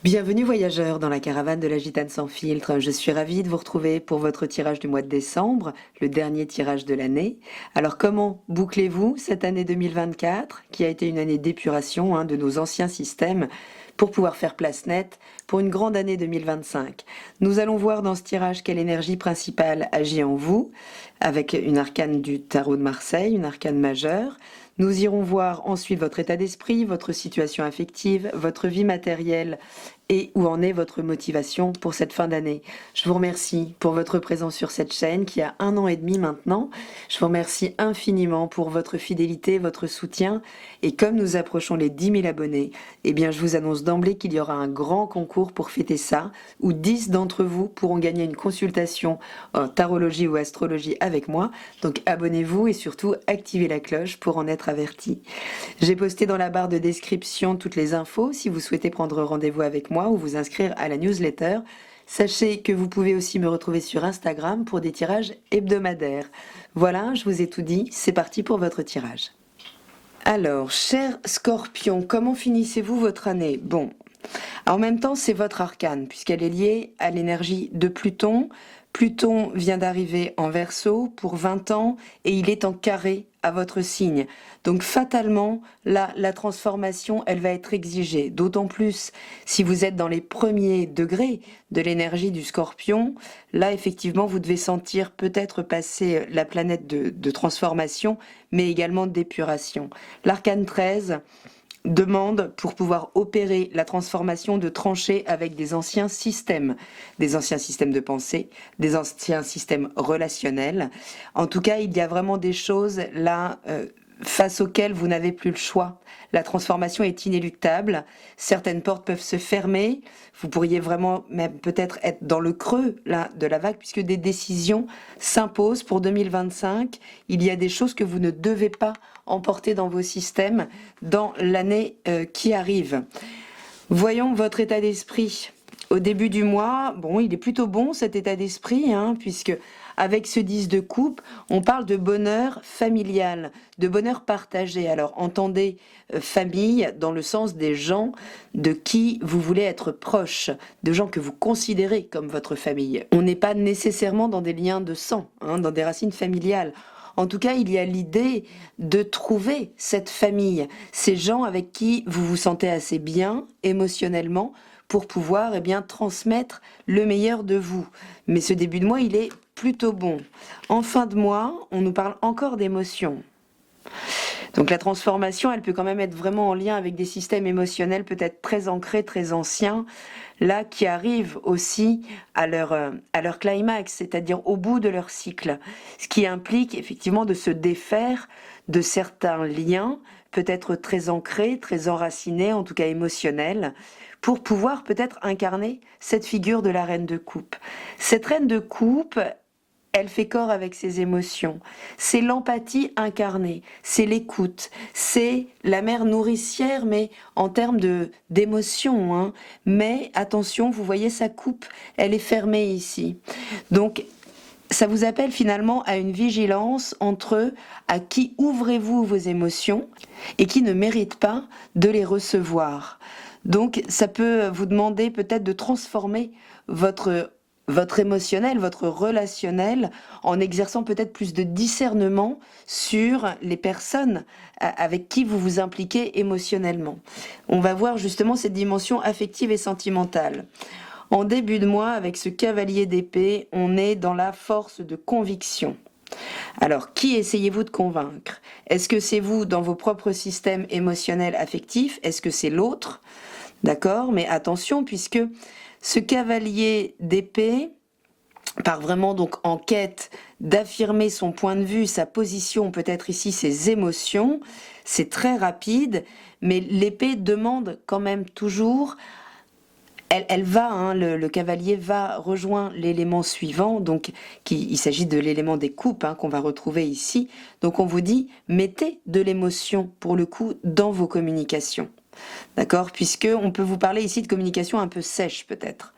Bienvenue voyageurs dans la caravane de la Gitane sans filtre. Je suis ravie de vous retrouver pour votre tirage du mois de décembre, le dernier tirage de l'année. Alors comment bouclez-vous cette année 2024, qui a été une année d'épuration de nos anciens systèmes, pour pouvoir faire place nette pour une grande année 2025. Nous allons voir dans ce tirage quelle énergie principale agit en vous, avec une arcane du tarot de Marseille, une arcane majeure. Nous irons voir ensuite votre état d'esprit, votre situation affective, votre vie matérielle et où en est votre motivation pour cette fin d'année. Je vous remercie pour votre présence sur cette chaîne qui a 1 an et demi maintenant. Je vous remercie infiniment pour votre fidélité, votre soutien. Et comme nous approchons les 10 000 abonnés, eh bien je vous annonce d'emblée qu'il y aura un grand concours pour fêter ça, où 10 d'entre vous pourront gagner une consultation en tarologie ou astrologie avec moi. Donc abonnez-vous et surtout activez la cloche pour en être averti. J'ai posté dans la barre de description toutes les infos si vous souhaitez prendre rendez-vous avec moi ou vous inscrire à la newsletter. Sachez que vous pouvez aussi me retrouver sur Instagram pour des tirages hebdomadaires. Voilà, je vous ai tout dit, c'est parti pour votre tirage. Alors, cher Scorpion, comment finissez-vous votre année? Bon, en même temps, c'est votre arcane, puisqu'elle est liée à l'énergie de Pluton. Pluton vient d'arriver en Verseau pour 20 ans et il est en carré à votre signe. Donc fatalement, là, la transformation, elle va être exigée. D'autant plus si vous êtes dans les premiers degrés de l'énergie du Scorpion. Là, effectivement, vous devez sentir peut-être passer la planète de transformation, mais également d'épuration. L'arcane 13 demande, pour pouvoir opérer la transformation, de trancher avec des anciens systèmes de pensée, des anciens systèmes relationnels. En tout cas, il y a vraiment des choses là face auxquelles vous n'avez plus le choix. La transformation est inéluctable. Certaines portes peuvent se fermer. Vous pourriez vraiment même peut-être être dans le creux là, de la vague, puisque des décisions s'imposent pour 2025. Il y a des choses que vous ne devez pas emporter dans vos systèmes dans l'année qui arrive. Voyons votre état d'esprit. Au début du mois, bon, il est plutôt bon cet état d'esprit, puisque avec ce 10 de coupe, on parle de bonheur familial, de bonheur partagé. Alors entendez famille dans le sens des gens de qui vous voulez être proche, de gens que vous considérez comme votre famille. On n'est pas nécessairement dans des liens de sang, dans des racines familiales. En tout cas, il y a l'idée de trouver cette famille, ces gens avec qui vous vous sentez assez bien émotionnellement pour pouvoir transmettre le meilleur de vous. Mais ce début de mois, il est plutôt bon. En fin de mois, on nous parle encore d'émotions. Donc la transformation, elle peut quand même être vraiment en lien avec des systèmes émotionnels peut-être très ancrés, très anciens, là qui arrivent aussi à leur climax, c'est-à-dire au bout de leur cycle, ce qui implique effectivement de se défaire de certains liens, peut-être très ancrés, très enracinés, en tout cas émotionnels, pour pouvoir peut-être incarner cette figure de la reine de coupe. Cette reine de coupe, elle fait corps avec ses émotions. C'est l'empathie incarnée, c'est l'écoute, c'est la mère nourricière, mais en termes d'émotions. Mais attention, vous voyez sa coupe, elle est fermée ici. Donc, ça vous appelle finalement à une vigilance entre à qui ouvrez-vous vos émotions et qui ne mérite pas de les recevoir. Donc, ça peut vous demander peut-être de transformer votre émotionnel, votre relationnel, en exerçant peut-être plus de discernement sur les personnes avec qui vous vous impliquez émotionnellement. On va voir justement cette dimension affective et sentimentale. En début de mois, avec ce cavalier d'épée, on est dans la force de conviction. Alors, qui essayez-vous de convaincre? Est-ce que c'est vous dans vos propres systèmes émotionnels affectifs? Est-ce que c'est l'autre? D'accord? Mais attention, puisque ce cavalier d'épée part vraiment donc en quête d'affirmer son point de vue, sa position, peut-être ici ses émotions. C'est très rapide, mais l'épée demande quand même toujours... Elle va, le cavalier va rejoindre l'élément suivant, donc il s'agit de l'élément des coupes qu'on va retrouver ici. Donc on vous dit, mettez de l'émotion pour le coup dans vos communications. D'accord? Puisque on peut vous parler ici de communication un peu sèche peut-être.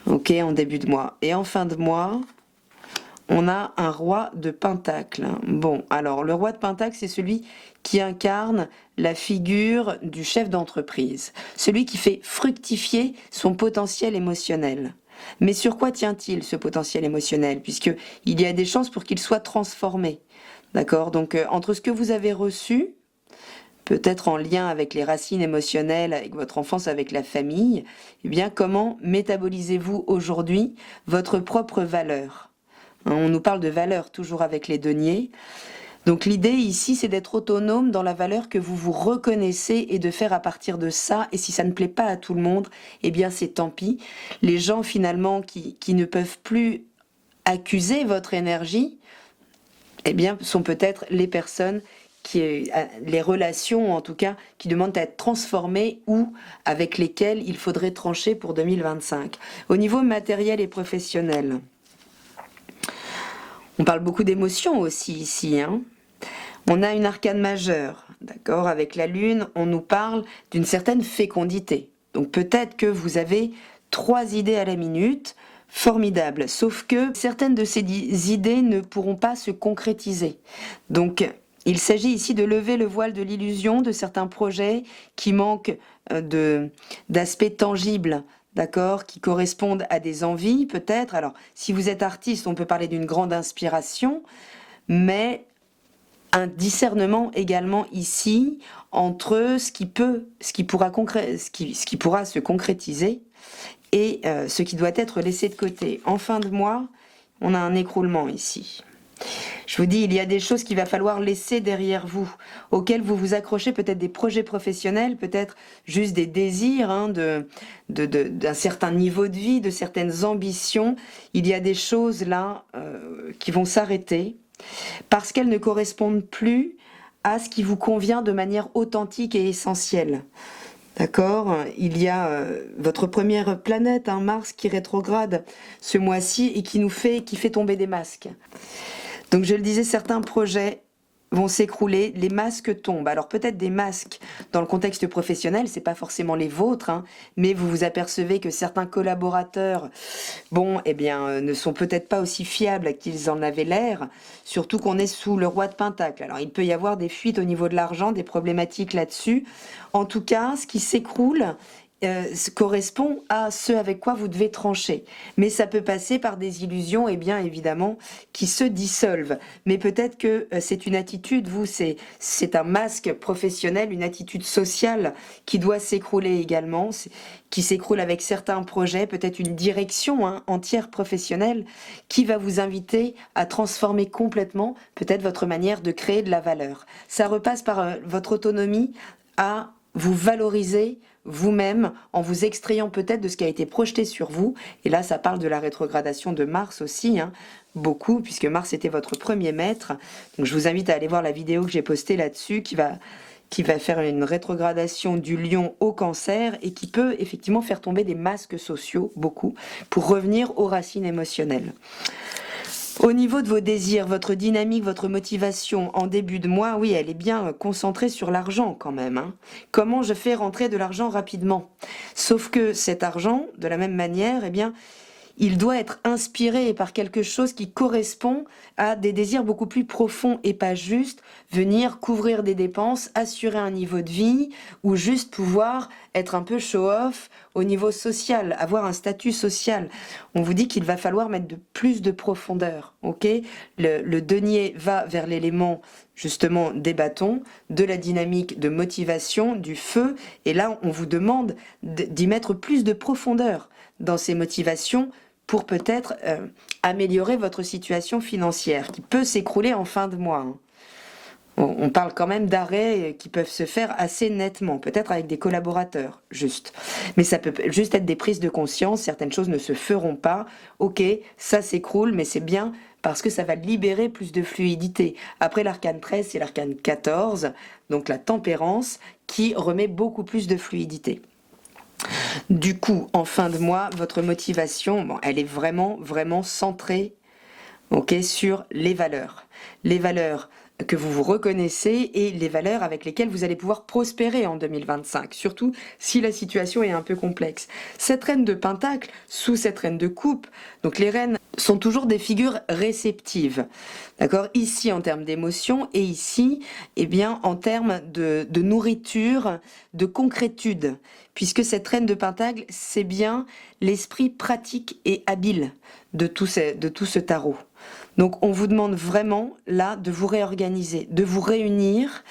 Ok, en début de mois. Et en fin de mois, on a un roi de Pentacle. Bon, alors le roi de Pentacle, c'est celui qui incarne la figure du chef d'entreprise, celui qui fait fructifier son potentiel émotionnel. Mais sur quoi tient-il ce potentiel émotionnel? Puisqu'il y a des chances pour qu'il soit transformé. D'accord? Donc entre ce que vous avez reçu, peut-être en lien avec les racines émotionnelles, avec votre enfance, avec la famille, eh bien comment métabolisez-vous aujourd'hui votre propre valeur? On nous parle de valeur toujours avec les deniers. Donc l'idée ici, c'est d'être autonome dans la valeur que vous vous reconnaissez et de faire à partir de ça. Et si ça ne plaît pas à tout le monde, eh bien c'est tant pis. Les gens finalement qui ne peuvent plus accuser votre énergie, eh bien sont peut-être les personnes les relations en tout cas, qui demandent à être transformées ou avec lesquelles il faudrait trancher pour 2025. Au niveau matériel et professionnel, on parle beaucoup d'émotions aussi ici, hein. On a une arcane majeure, d'accord? Avec la Lune, on nous parle d'une certaine fécondité. Donc peut-être que vous avez 3 idées à la minute, formidable. Sauf que certaines de ces idées ne pourront pas se concrétiser. Donc il s'agit ici de lever le voile de l'illusion de certains projets qui manquent d'aspects tangibles. D'accord, qui correspondent à des envies peut-être. Alors, si vous êtes artiste, on peut parler d'une grande inspiration, mais un discernement également ici entre ce qui pourra se concrétiser et ce qui doit être laissé de côté. En fin de mois, on a un écroulement ici. Je vous dis, il y a des choses qu'il va falloir laisser derrière vous, auxquelles vous vous accrochez, peut-être des projets professionnels, peut-être juste des désirs d'un certain niveau de vie, de certaines ambitions. Il y a des choses là qui vont s'arrêter parce qu'elles ne correspondent plus à ce qui vous convient de manière authentique et essentielle. D'accord? Il y a votre première planète, Mars, qui rétrograde ce mois-ci et qui fait tomber des masques. Donc je le disais, certains projets vont s'écrouler, les masques tombent. Alors peut-être des masques dans le contexte professionnel, c'est pas forcément les vôtres, mais vous vous apercevez que certains collaborateurs, ne sont peut-être pas aussi fiables qu'ils en avaient l'air, surtout qu'on est sous le roi de Pentacle. Alors il peut y avoir des fuites au niveau de l'argent, des problématiques là-dessus. En tout cas, ce qui s'écroule correspond à ce avec quoi vous devez trancher. Mais ça peut passer par des illusions, et bien évidemment, qui se dissolvent. Mais peut-être que c'est une attitude, c'est un masque professionnel, une attitude sociale qui doit s'écrouler également, qui s'écroule avec certains projets, peut-être une direction entière professionnelle qui va vous inviter à transformer complètement peut-être votre manière de créer de la valeur. Ça repasse par votre autonomie à vous valoriser vous-même en vous extrayant peut-être de ce qui a été projeté sur vous. Et là, ça parle de la rétrogradation de Mars aussi, beaucoup, puisque Mars était votre premier maître. Donc je vous invite à aller voir la vidéo que j'ai postée là-dessus, qui va faire une rétrogradation du Lion au Cancer et qui peut effectivement faire tomber des masques sociaux, beaucoup, pour revenir aux racines émotionnelles. Au niveau de vos désirs, votre dynamique, votre motivation en début de mois, oui, elle est bien concentrée sur l'argent quand même. Comment je fais rentrer de l'argent rapidement? Sauf que cet argent, de la même manière, il doit être inspiré par quelque chose qui correspond à des désirs beaucoup plus profonds et pas juste venir couvrir des dépenses, assurer un niveau de vie ou juste pouvoir être un peu show-off au niveau social, avoir un statut social. On vous dit qu'il va falloir mettre plus de profondeur, ok? Le denier va vers l'élément justement des bâtons, de la dynamique de motivation, du feu, et là on vous demande d'y mettre plus de profondeur dans ces motivations pour peut-être améliorer votre situation financière, qui peut s'écrouler en fin de mois. On parle quand même d'arrêts qui peuvent se faire assez nettement, peut-être avec des collaborateurs, juste. Mais ça peut juste être des prises de conscience, certaines choses ne se feront pas. Ok, ça s'écroule, mais c'est bien parce que ça va libérer plus de fluidité. Après l'arcane 13, c'est l'arcane 14, donc la tempérance, qui remet beaucoup plus de fluidité. Du coup, en fin de mois, votre motivation, elle est vraiment, vraiment centrée sur les valeurs. Les valeurs que vous vous reconnaissez et les valeurs avec lesquelles vous allez pouvoir prospérer en 2025, surtout si la situation est un peu complexe. Cette reine de Pentacle, sous cette reine de coupe, donc les reines sont toujours des figures réceptives, d'accord? Ici en termes d'émotion et ici, eh bien, en termes de nourriture, de concrétude, puisque cette reine de Pentacle, c'est bien l'esprit pratique et habile de tout ce tarot. Donc on vous demande vraiment là de vous réorganiser, de vous réunir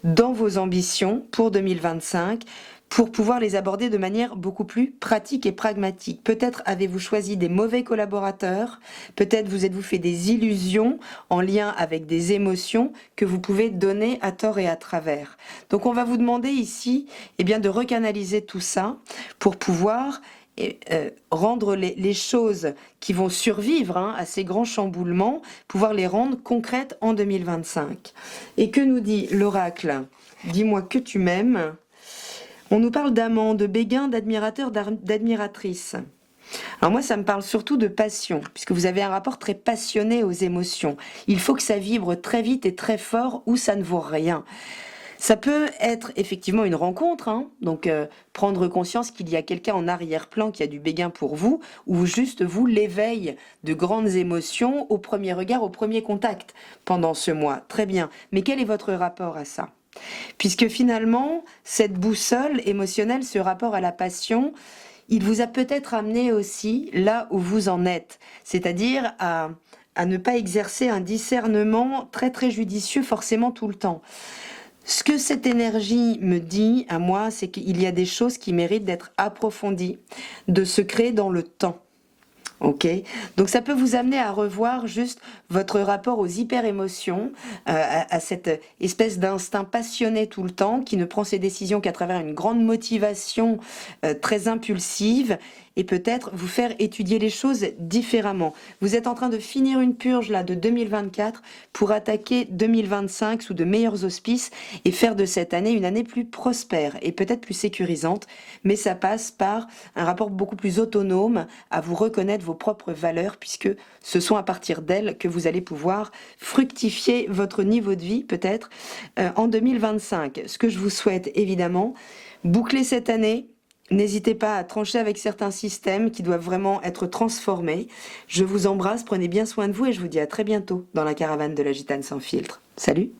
dans vos ambitions pour 2025 pour pouvoir les aborder de manière beaucoup plus pratique et pragmatique. Peut-être avez-vous choisi des mauvais collaborateurs, peut-être vous êtes-vous fait des illusions en lien avec des émotions que vous pouvez donner à tort et à travers. Donc on va vous demander ici eh bien, de recanaliser tout ça pour pouvoir rendre les choses qui vont survivre à ces grands chamboulements, pouvoir les rendre concrètes en 2025. Et que nous dit l'oracle? Dis-moi que tu m'aimes. On nous parle d'amants, de béguins, d'admirateurs, d'admiratrices. Alors moi, ça me parle surtout de passion, puisque vous avez un rapport très passionné aux émotions. Il faut que ça vibre très vite et très fort ou ça ne vaut rien. Ça peut être effectivement une rencontre, donc prendre conscience qu'il y a quelqu'un en arrière-plan qui a du béguin pour vous, ou juste vous l'éveil de grandes émotions au premier regard, au premier contact pendant ce mois. Très bien, mais quel est votre rapport à ça ? Puisque finalement, cette boussole émotionnelle, ce rapport à la passion, il vous a peut-être amené aussi là où vous en êtes, c'est-à-dire à ne pas exercer un discernement très très judicieux forcément tout le temps. Ce que cette énergie me dit à moi, c'est qu'il y a des choses qui méritent d'être approfondies, de se créer dans le temps. Ok, donc ça peut vous amener à revoir juste votre rapport aux hyper-émotions, à cette espèce d'instinct passionné tout le temps, qui ne prend ses décisions qu'à travers une grande motivation très impulsive, et peut-être vous faire étudier les choses différemment. Vous êtes en train de finir une purge là de 2024 pour attaquer 2025 sous de meilleurs auspices et faire de cette année une année plus prospère et peut-être plus sécurisante, mais ça passe par un rapport beaucoup plus autonome à vous reconnaître vos propres valeurs, puisque ce sont à partir d'elles que vous allez pouvoir fructifier votre niveau de vie peut-être en 2025. Ce que je vous souhaite évidemment, boucler cette année. N'hésitez pas à trancher avec certains systèmes qui doivent vraiment être transformés. Je vous embrasse, prenez bien soin de vous et je vous dis à très bientôt dans la caravane de la Gitane sans filtre. Salut!